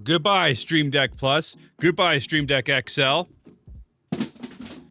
Goodbye, Stream Deck Plus. Goodbye, Stream Deck XL.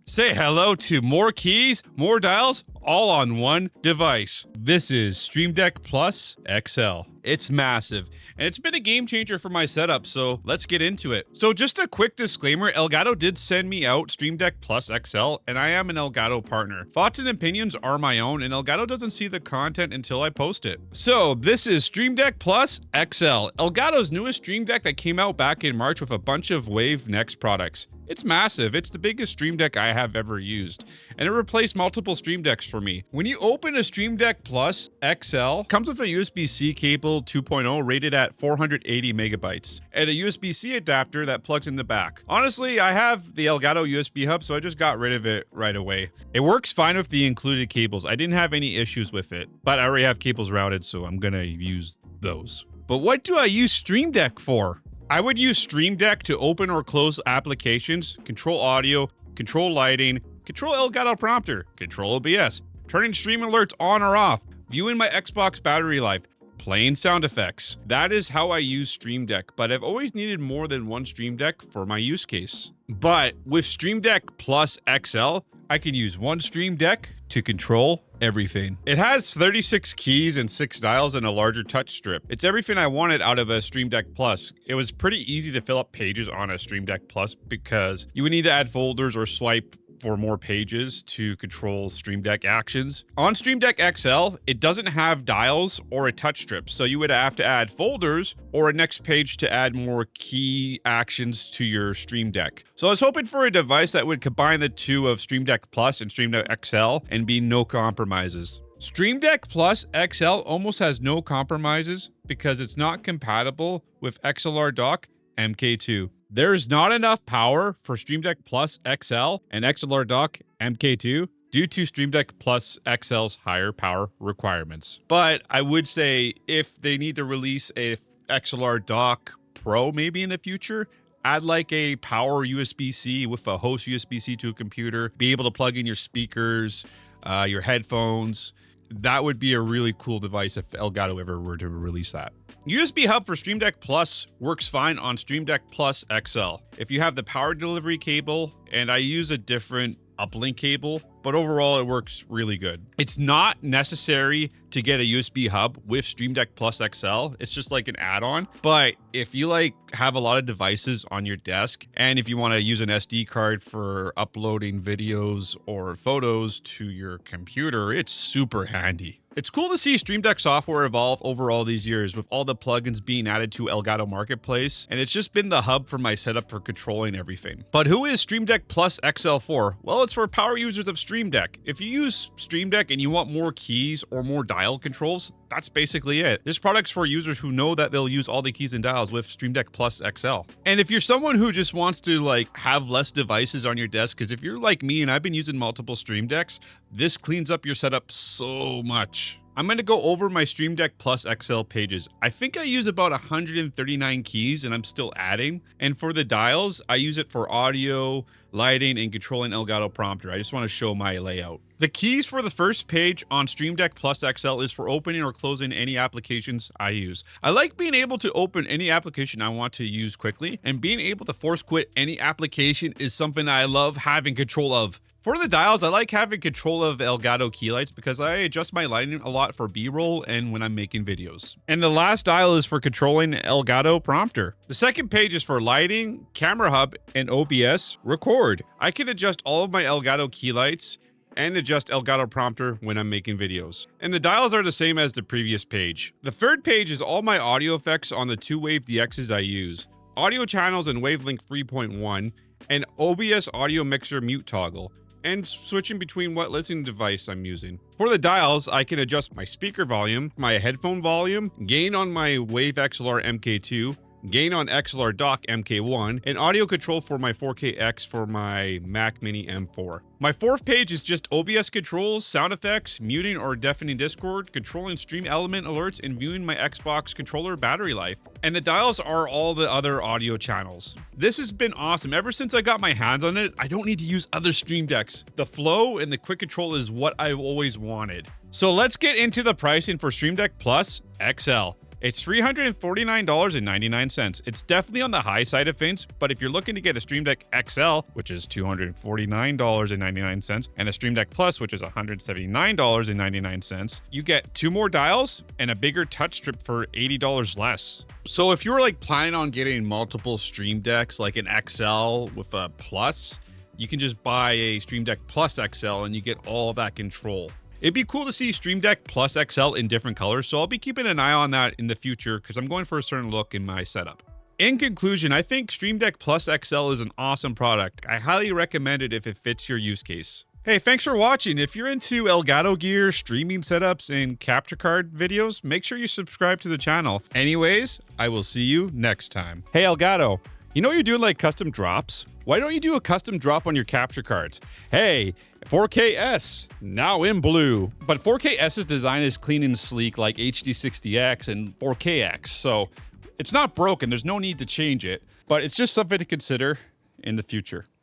Say hello to more keys, more dials, all on one device. This is Stream Deck Plus XL. It's massive, and it's been a game changer for my setup, so let's get into it. So just a quick disclaimer, Elgato did send me out Stream Deck Plus XL, and I am an Elgato partner. Thoughts and opinions are my own, and Elgato doesn't see the content until I post it. So this is Stream Deck Plus XL, Elgato's newest Stream Deck that came out back in March with a bunch of Wave Next products. It's massive. It's the biggest Stream Deck I have ever used, and it replaced multiple Stream Decks for me. When you open a Stream Deck Plus XL, it comes with a USB-C cable 2.0 rated at 480 megabytes, and a USB-C adapter that plugs in the back. Honestly, I have the Elgato USB hub, so I just got rid of it right away. It works fine with the included cables. I didn't have any issues with it, but I already have cables routed, so I'm gonna use those. But what do I use Stream Deck for? I would use Stream Deck to open or close applications, control audio, control lighting, control Elgato prompter, control OBS, turning stream alerts on or off, viewing my Xbox battery life, playing sound effects. That is how I use Stream Deck, but I've always needed more than one Stream Deck for my use case. But with Stream Deck Plus XL, I can use one Stream Deck to control everything. It has 36 keys and 6 dials and a larger touch strip. It's everything I wanted out of a Stream Deck Plus. It was pretty easy to fill up pages on a Stream Deck Plus because you would need to add folders or swipe for more pages to control Stream Deck actions. On Stream Deck XL, it doesn't have dials or a touch strip, so you would have to add folders or a next page to add more key actions to your Stream Deck. So I was hoping for a device that would combine the two of Stream Deck Plus and Stream Deck XL and be no compromises. Stream Deck Plus XL almost has no compromises because it's not compatible with XLR dock MK2. There's not enough power for Stream Deck Plus XL and XLR dock MK2 due to Stream Deck Plus XL's higher power requirements. But I would say if they need to release a XLR dock Pro maybe in the future, add like a power USB-C with a host USB-C to a computer, be able to plug in your speakers, your headphones. That would be a really cool device if Elgato ever were to release that. USB hub for Stream Deck Plus works fine on Stream Deck Plus XL. If you have the power delivery cable, and I use a different uplink cable, but overall it works really good. It's not necessary to get a USB hub with Stream Deck Plus XL. It's just like an add-on. But if you have a lot of devices on your desk, and if you want to use an SD card for uploading videos or photos to your computer, it's super handy. It's cool to see Stream Deck software evolve over all these years with all the plugins being added to Elgato Marketplace, and it's just been the hub for my setup for controlling everything. But who is Stream Deck Plus XL for? Well, it's for power users of Stream Deck. If you use Stream Deck and you want more keys or more dial controls, that's basically it. This product's for users who know that they'll use all the keys and dials with Stream Deck Plus XL. And if you're someone who just wants to have less devices on your desk, because if you're like me and I've been using multiple Stream Decks, this cleans up your setup so much. I'm going to go over my Stream Deck Plus XL pages. I think I use about 139 keys and I'm still adding. And for the dials, I use it for audio, lighting, and controlling Elgato prompter. I just want to show my layout. The keys for the first page on Stream Deck Plus XL is for opening or closing any applications I use. I like being able to open any application I want to use quickly, and being able to force quit any application is something I love having control of. For the dials, I like having control of Elgato key lights because I adjust my lighting a lot for B-roll and when I'm making videos. And the last dial is for controlling Elgato prompter. The second page is for lighting, camera hub, and OBS record. I can adjust all of my Elgato key lights and adjust Elgato prompter when I'm making videos. And the dials are the same as the previous page. The third page is all my audio effects on the two Wave DXs I use. Audio channels in Wavelength 3.1 and OBS audio mixer mute toggle, and switching between what listening device I'm using. For the dials, I can adjust my speaker volume, my headphone volume, gain on my Wave XLR MK2, gain on XLR dock MK1, and audio control for my 4KX for my Mac Mini M4. My fourth page is just OBS controls, sound effects, muting or deafening Discord, controlling stream element alerts, and viewing my Xbox controller battery life. And the dials are all the other audio channels. This has been awesome. Ever since I got my hands on it, I don't need to use other Stream Decks. The flow and the quick control is what I've always wanted. So let's get into the pricing for Stream Deck Plus XL. It's $349.99. It's definitely on the high side of things, but if you're looking to get a Stream Deck XL, which is $249.99, and a Stream Deck Plus, which is $179.99, you get 2 more dials and a bigger touch strip for $80 less. So if you're like planning on getting multiple Stream Decks, like an XL with a Plus, you can just buy a Stream Deck Plus XL and you get all of that control. It'd be cool to see Stream Deck Plus XL in different colors, so I'll be keeping an eye on that in the future because I'm going for a certain look in my setup. In conclusion, I think Stream Deck Plus XL is an awesome product. I highly recommend it if it fits your use case. Hey, thanks for watching. If you're into Elgato gear, streaming setups, and capture card videos, make sure you subscribe to the channel. Anyways, I will see you next time. Hey, Elgato. You know you're doing like custom drops? Why don't you do a custom drop on your capture cards? Hey, 4KS, now in blue. But 4KS's design is clean and sleek like HD60X and 4KX, so it's not broken. There's no need to change it, but it's just something to consider in the future.